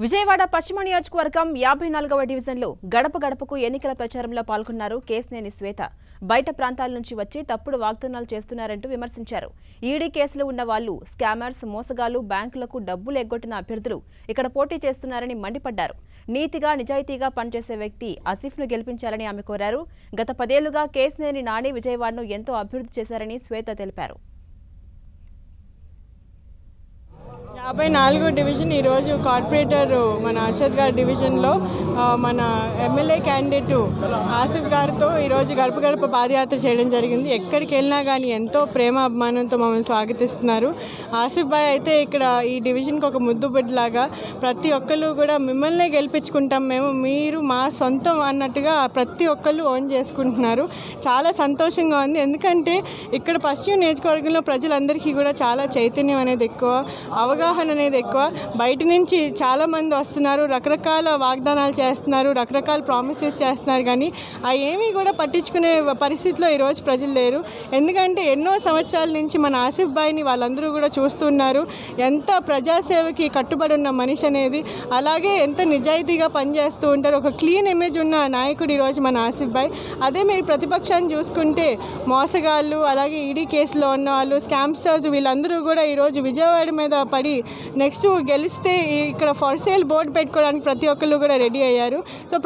విజయవాడ పశ్చిమ నియోజకవర్గం 54వ డివిజన్లో గడప గడపకు ఎన్నికల ప్రచారంలో పాల్గొన్నారు కేశినేని శ్వేత. బయట ప్రాంతాల నుంచి వచ్చి తప్పుడు వాగ్దానాలు చేస్తున్నారంటూ విమర్శించారు. ఈడీ కేసులు ఉన్న వాళ్లు స్కామర్స్, మోసగాళ్లు, బ్యాంకులకు డబ్బులు ఎగ్గొట్టిన అభ్యర్థులు ఇక్కడ పోటీ చేస్తున్నారని మండిపడ్డారు. నీతిగా నిజాయితీగా పనిచేసే వ్యక్తి ఆసిఫ్ను గెలిపించాలని ఆమె కోరారు. గత 10 ఏళ్లుగా కేశినేని నాని విజయవాడను ఎంతో అభివృద్ధి చేశారని శ్వేత తెలిపారు. 54వ డివిజన్ ఈరోజు కార్పొరేటర్ మన అర్షద్ గారి డివిజన్లో మన ఎమ్మెల్యే క్యాండిడేట్ ఆసిఫ్ గారితో ఈరోజు గడప గడప పాదయాత్ర చేయడం జరిగింది. ఎక్కడికి వెళ్ళినా కానీ ఎంతో ప్రేమ అభిమానంతో మమ్మల్ని స్వాగతిస్తున్నారు. ఆసిఫ్ భాయ్ అయితే ఇక్కడ ఈ డివిజన్కి ఒక ముద్దు బిడ్డలాగా ప్రతి ఒక్కరు కూడా మిమ్మల్నే గెలిపించుకుంటాం మేము, మీరు మా సొంతం అన్నట్టుగా ప్రతి ఒక్కరు ఓన్ చేసుకుంటున్నారు. చాలా సంతోషంగా ఉంది. ఎందుకంటే ఇక్కడ పశ్చిమ నియోజకవర్గంలో ప్రజలందరికీ కూడా చాలా చైతన్యం అనేది ఎక్కువ, అవగాహన అనేది ఎక్కువ. బయట నుంచి చాలామంది వస్తున్నారు, రకరకాల వాగ్దానాలు చేస్తున్నారు, రకరకాల ప్రామిసెస్ చేస్తున్నారు, కానీ అవి ఏమీ కూడా పట్టించుకునే పరిస్థితిలో ఈరోజు ప్రజలు లేరు. ఎందుకంటే ఎన్నో సంవత్సరాల నుంచి మన ఆసిఫ్ భాయ్ని వాళ్ళందరూ కూడా చూస్తున్నారు. ఎంత ప్రజాసేవకి కట్టుబడి ఉన్న మనిషి అనేది, అలాగే ఎంత నిజాయితీగా పనిచేస్తూ ఉంటారు. ఒక క్లీన్ ఇమేజ్ ఉన్న నాయకుడు ఈరోజు మన ఆసిఫ్ భాయ్. అదే మీరు ప్రతిపక్షాన్ని చూసుకుంటే మోసగాళ్ళు, అలాగే ఈడీ కేసులో ఉన్న వాళ్ళు, స్కామ్స్టర్స్, వీళ్ళందరూ కూడా ఈరోజు విజయవాడ మీద పడి నెక్స్ట్ గెలిస్తే ఇక్కడ ఫర్ సేల్ బోర్డు పెట్టుకోవడానికి ప్రతి ఒక్కళ్ళు కూడా రెడీ అయ్యారు. సో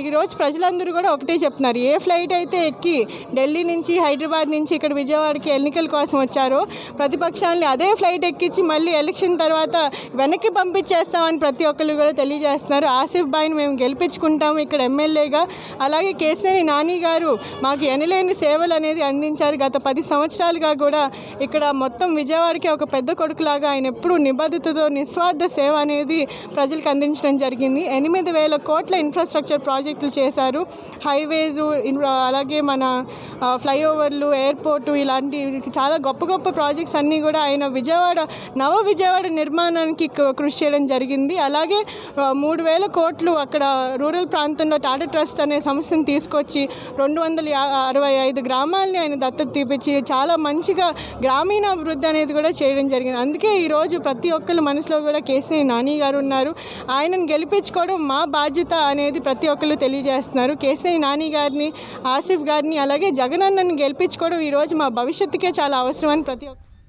ఈరోజు ప్రజలందరూ కూడా ఒకటే చెప్తున్నారు, ఏ ఫ్లైట్ అయితే ఎక్కి ఢిల్లీ నుంచి, హైదరాబాద్ నుంచి ఇక్కడ విజయవాడకి ఎన్నికల కోసం వచ్చారో ప్రతిపక్షాలని అదే ఫ్లైట్ ఎక్కించి మళ్ళీ ఎలక్షన్ తర్వాత వెనక్కి పంపించేస్తామని ప్రతి ఒక్కళ్ళు కూడా తెలియజేస్తున్నారు. ఆసిఫ్ భాయ్ని మేము గెలిపించుకుంటాము ఇక్కడ ఎమ్మెల్యేగా. అలాగే కేశినేని నాని గారు మాకు ఎనలేని సేవలు అనేది అందించారు. గత 10 సంవత్సరాలుగా కూడా ఇక్కడ మొత్తం విజయవాడకి ఒక పెద్ద కొడుకులాగా ఆయన ఎప్పుడూ నిబద్ధతతో నిస్వార్థ సేవ అనేది ప్రజలకు అందించడం జరిగింది. 8,000 కోట్ల ఇన్ఫ్రాస్ట్రక్చర్ ప్రాజెక్టులు చేశారు. హైవేస్, అలాగే మన ఫ్లైఓవర్లు, ఎయిర్పోర్టు, ఇలాంటి చాలా గొప్ప గొప్ప ప్రాజెక్ట్స్ అన్నీ కూడా ఆయన నవ విజయవాడ నిర్మాణానికి కృషి చేయడం జరిగింది. అలాగే 3,000 కోట్లు అక్కడ రూరల్ ప్రాంతంలో టాటా ట్రస్ట్ అనే సంస్థను తీసుకొచ్చి 265 గ్రామాలని ఆయన దత్తత తీపించి చాలా మంచిగా గ్రామీణ అభివృద్ధి అనేది కూడా చేయడం జరిగింది. అందుకే ఈరోజు ప్రతి ఒక్కరి మనసులో కూడా కేశినేని నాని గారు ఉన్నారు. ఆయనను గెలిపించుకోవడం మా బాధ్యత అనేది ప్రతి ఒక్కరు తెలియజేస్తున్నారు. కేశినేని నాని గారిని, ఆసిఫ్ గారిని, అలాగే జగనన్నని గెలిపించుకోవడం ఈరోజు మా భవిష్యత్తుకే చాలా అవసరమని ప్రతి ఒక్క